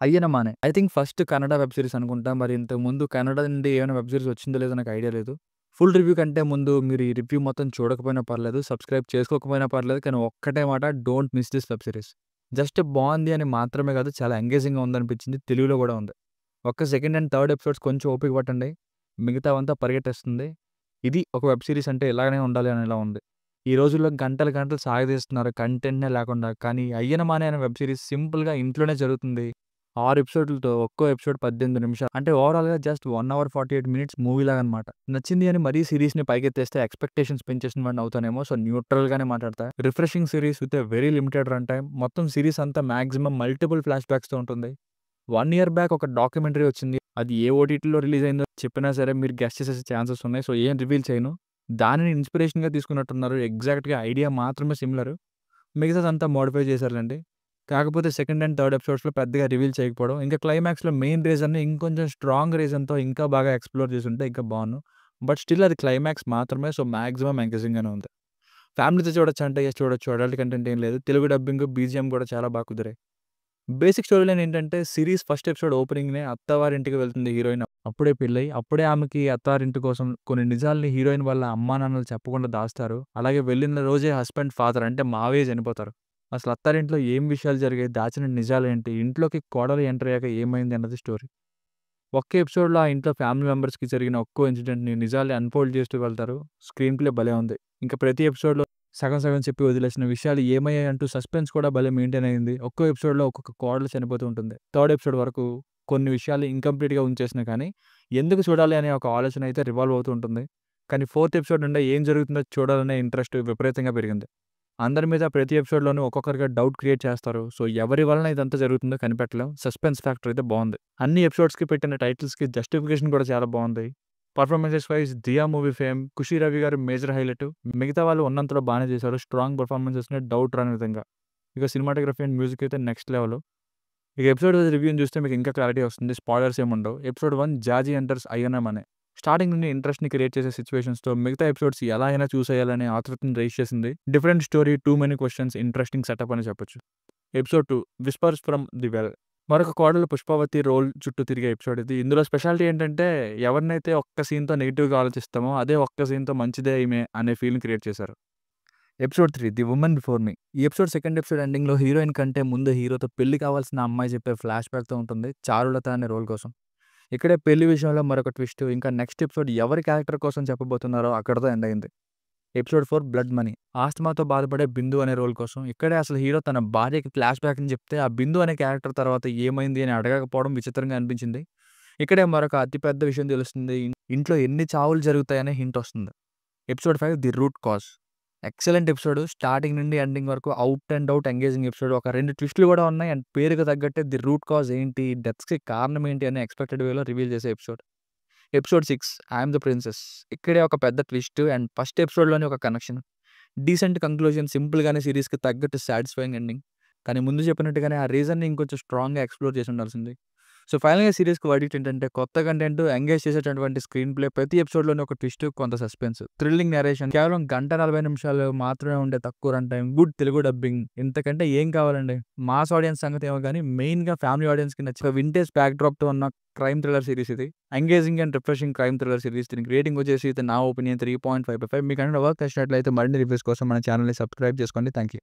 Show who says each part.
Speaker 1: 'అయ్యనమానే' I think first Kannada web series అనుకుంటా. మరి ఇంతకుముందు కన్నడ నుండి ఏమైనా వెబ్ సీరీస్ వచ్చిందో లేదో నాకు ఐడియా లేదు. ఫుల్ రివ్యూ కంటే ముందు మీరు ఈ రివ్యూ మొత్తం చూడకపోయినా పర్లేదు. సబ్స్క్రైబ్ చేసుకోకపోయినా పర్లేదు. కానీ ఒక్కటే మాట, don't miss this web series. Just బావుంది అని మాత్రమే కాదు, చాలా ఎంగేజింగ్‌గా ఉందనిపించింది. తెలుగులో కూడా ఉంది. ఒక్క సెకండ్ అండ్ థర్డ్ ఎపిసోడ్స్ కొంచెం ఓపిక పట్టండి. మిగతావంతా పరిగెట్టేస్తుంది. ఇది ఒక వెబ్ సీరీస్ అంటే ఇలాగనే ఉండాలి అనేలా ఉంది. ఈ రోజుల్లో గంటలు గంటలు సాగదీస్తున్నారు కంటెంట్‌నే లేకుండా. కానీ 'అయ్యనమానే' అనే వెబ్ సీరీస్ సింపుల్‌గా ఇంట్లోనే జరుగుతుంది. 6 ఎపిసోడ్‌లతో ఒక్కో ఎపిసోడ్ 18 నిమిషాలు. అంటే ఓవరాల్‌గా జస్ట్ 1 అవర్ 48 మినిట్స్ మూవీలాగనమాట. నచ్చింది అని మరీ సీరీస్‌ని పైకెత్తేస్తే ఎక్స్‌పెక్టేషన్స్ పెంచేసిన వాడిని అవుతానేమో. సో, న్యూట్రల్‌గానే మాట్లాడతా. Refreshing series with a very limited run time. మొత్తం సీరీస్ అంతా మాక్సిమం మల్టిపుల్ ఫ్లాష్ బ్యాక్స్‌తో ఉంటుంది. 1 ఇయర్ బ్యాక్ ఒక డాక్యుమెంటరీ వచ్చింది. అది ఏ ఓటీటీలో రిలీజ్ అయిందో చెప్పినా సరే మీరు గెస్ చేసేసే ఛాన్సెస్ ఉన్నాయి. సో, ఏం రివీల్ చేయను. దానిని ఇన్‌స్పిరేషన్‌గా తీసుకున్నట్టున్నారు. ఎగ్జాక్ట్‌గా ఐడియా మాత్రమే సిమిలర్. మిగతాదంతా మోడిఫై చేశారులెండి. కాకపోతే సెకండ్ అండ్ థర్డ్ ఎపిసోడ్స్‌లో పెద్దగా రివీల్ చేయకపోవడం. ఇంకా క్లైమాక్స్‌లో మెయిన్ రీజన్‌ని ఇంకొంచెం స్ట్రాంగ్ రీజన్‌తో ఇంకా బాగా ఎక్స్‌ప్లోర్ చేసుంటే ఇంకా బావున్ను. బట్ స్టిల్ అది క్లైమాక్స్ మాత్రమే. సో, మాక్సిమం ఎంగేజింగ్‌గానే ఉంది. ఫ్యామిలీతో చూడొచ్చంటే యెస్ చూడొచ్చు. అడల్ట్ కంటెంట్ ఏం లేదు. తెలుగు డబ్బింగ్, బీజీఎం కూడా చాలా బాగా కుదిరాయి. బేసిక్ స్టోరీ లైన్ ఏంటంటే సీరీస్ ఫస్ట్ ఎపిసోడ్ ఓపెనింగ్‌నే అత్తవారింటికి వెళ్తుంది హీరోయిన్. అప్పుడే పెళ్లై, అప్పుడే ఆమెకి అత్తారింటి కోసం కొన్ని నిజాల్ని హీరోయిన్ వాళ్ళ అమ్మానాన్నలు చెప్పకుండా దాస్తారు. అలాగే వెళ్ళిన రోజే హస్బెండ్, ఫాదర్ అంటే మావయ్య చనిపోతారు. అసలు అత్తారింట్లో ఏం విషయాలు జరిగాయి? దాచిన నిజాలేంటి? ఇంట్లోకి కోడలు ఎంటర్ అయ్యాక ఏమైంది అన్నది స్టోరీ. ఒక్క ఎపిసోడ్‌లో ఆ ఇంట్లో ఫ్యామిలీ మెంబర్స్‌కి జరిగిన ఒక్కో ఇన్సిడెంట్‌ని నిజాల్ని అన్‌ఫోల్డ్ చేస్తూ వెళ్తారు. స్క్రీన్ ప్లే భలే ఉంది. ఇంకా ప్రతి ఎపిసోడ్‌లో సగం సగం చెప్పి వదిలేసిన విషయాలు ఏమయ్యాయి అంటూ సస్పెన్స్ కూడా భలే మెయింటైన్ అయింది. ఒక్కో ఎపిసోడ్‌లో ఒక్కొక్క కోడలు చనిపోతూ ఉంటుంది. థర్డ్ ఎపిసోడ్ వరకు కొన్ని విషయాలు ఇన్‌కంప్లీట్‌గా ఉంచేసినా కానీ, ఎందుకు చూడాలి అనే ఒక ఆలోచన అయితే రివాల్వ్ అవుతూ ఉంటుంది. కానీ ఫోర్త్ ఎపిసోడ్ నుండి ఏం జరుగుతుందో చూడాలనే ఇంట్రెస్ట్ విపరీతంగా పెరిగింది. అందరి మీద ప్రతి ఎపిసోడ్‌లోనూ ఒక్కొక్కరిగా డౌట్ క్రియేట్ చేస్తారు. సో, ఎవరి వలన ఇదంతా జరుగుతుందో కనిపెట్టలేం. సస్పెన్స్ ఫ్యాక్టర్ అయితే బావుంది. అన్ని ఎపిసోడ్స్‌కి పెట్టిన టైటిల్స్‌కి జస్టిఫికేషన్ కూడా చాలా బావుంది. పర్ఫార్మెన్సెస్ వైస్ 'దియా' మూవీ ఫేమ్, 'ఖుషి రవి' గారు మేజర్ హైలైట్. మిగతా వాళ్ళు ఉన్నంతలో బానే చేశారు. స్ట్రాంగ్ పర్ఫార్మెన్సెస్‌ని డౌట్ రాని విధంగా. ఇక సినిమాటోగ్రఫీ అండ్ మ్యూజిక్ అయితే నెక్స్ట్ లెవెల్. ఇక ఎపిసోడ్ వైస్ రివ్యూని చూస్తే మీకు ఇంకా క్లారిటీ వస్తుంది. స్పాయిలర్స్ ఏముండవు. Episode 1 జాజీ enters అయ్యనమనే. స్టార్టింగ్ నుండి ఇంట్రెస్ట్‌ని క్రియేట్ చేసే సిట్యుయేషన్స్‌తో మిగతా ఎపిసోడ్స్ ఎలా అయినా చూసేయాలనే ఆతృతని రైజ్ చేసింది. Different story, too many questions, interesting setup అని చెప్పొచ్చు. Episode 2 whispers from the well. మరొక కోడలు పుష్పావతి రోల్ చుట్టూ తిరిగే ఎపిసోడ్ ఇది. ఇందులో స్పెషాలిటీ ఏంటంటే ఎవరినైతే ఒక్క సీన్‌తో నెగెటివ్‌గా ఆలోచిస్తామో అదే ఒక్క సీన్‌తో మంచిదే ఈమె అనే ఫీల్‌ని క్రియేట్ చేశారు. Episode 3 the woman before me. ఈ ఎపిసోడ్ సెకండ్ ఎపిసోడ్ ఎండింగ్‌లో హీరోయిన్ కంటే ముందు హీరోతో పెళ్లి కావాల్సిన అమ్మాయి చెప్పే ఫ్లాష్ బ్యాక్‌తో ఉంటుంది. చారులత అనే రోల్ కోసం. ఇక్కడే పెళ్లి విషయంలో మరొక ట్విస్ట్. ఇంకా నెక్స్ట్ ఎపిసోడ్ ఎవరి క్యారెక్టర్ కోసం చెప్పబోతున్నారో అక్కడితో ఎండ్ అయింది. Episode 4 blood money. ఆస్తమాతో బాధపడే బిందు అనే రోల్ కోసం. ఇక్కడే అసలు హీరో తన భార్యకి ఫ్లాష్ బ్యాక్‌ని చెప్తే ఆ బిందు అనే క్యారెక్టర్ తర్వాత ఏమైంది అని అడగకపోవడం విచిత్రంగా అనిపించింది. ఇక్కడే మరొక అతి పెద్ద విషయం తెలుస్తుంది. ఇంట్లో ఎన్ని చావులు జరుగుతాయనే హింట్ వస్తుంది. Episode 5 the root cause. Excellent episode. Starting నుండి ఎండింగ్ వరకు out and out engaging episode. ఒక 2 ట్విస్ట్‌లు కూడా ఉన్నాయి. అండ్ పేరుకి తగ్గట్టే ది రూట్ కాజ్ ఏంటి? డెత్స్‌కి కారణం ఏంటి? అని ఎక్స్‌పెక్టెడ్ వేలో రివీల్ చేసే episode. Episode 6 I am the princess. ఇక్కడే ఒక పెద్ద ట్విస్ట్ అండ్ ఫస్ట్ ఎపిసోడ్‌లోనే ఒక కనెక్షన్. డీసెంట్ కంక్లూజన్, సింపుల్‌గానే సీరీస్‌కి తగ్గట్టు సాటిస్ఫైయింగ్ ఎండింగ్. కానీ ముందు చెప్పినట్టుగానే ఆ రీజన్‌ని ఇంకొంచెం స్ట్రాంగ్‌గా ఎక్స్‌ప్లోర్ చేసి ఉండాల్సింది. సో, ఫైనల్‌గా సీరీస్‌కి వర్డిక్ట్ ఏంటంటే కొత్త కంటెంట్, ఎంగేజ్ చేసేటటువంటి స్క్రీన్ ప్లే, ప్రతి ఎపిసోడ్‌లోని ఒక ట్విస్ట్, కొంత సస్పెన్స్, థ్రిల్లింగ్ నరేషన్, కేవలం గంట 40 నిమిషాలు మాత్రమే ఉండే తక్కువ run time, good Telugu dubbing. ఇంతకంటే ఏం కావాలండి? మాస్ ఆడియన్స్ సంగతేమో గానీ మెయిన్‌గా ఫ్యామిలీ ఆడియన్స్‌కి నచ్చే ఒక వింటేజ్ బ్యాక్‌డ్రాప్‌తో ఉన్న క్రైమ్ థ్రిల్లర్ సీరీస్ ఇది. Engaging and refreshing crime thriller series. దీనికి రేటింగ్ వచ్చేసి అయితే నా ఒపీనియన్ 3.5/5. మీకు ఏమైనా వర్క్ నచ్చినట్లయితే మరిన్ని రివ్యూస్ కోసం మన ఛానెల్‌ని సబ్స్క్రైబ్ చేసుకోండి. Thank you.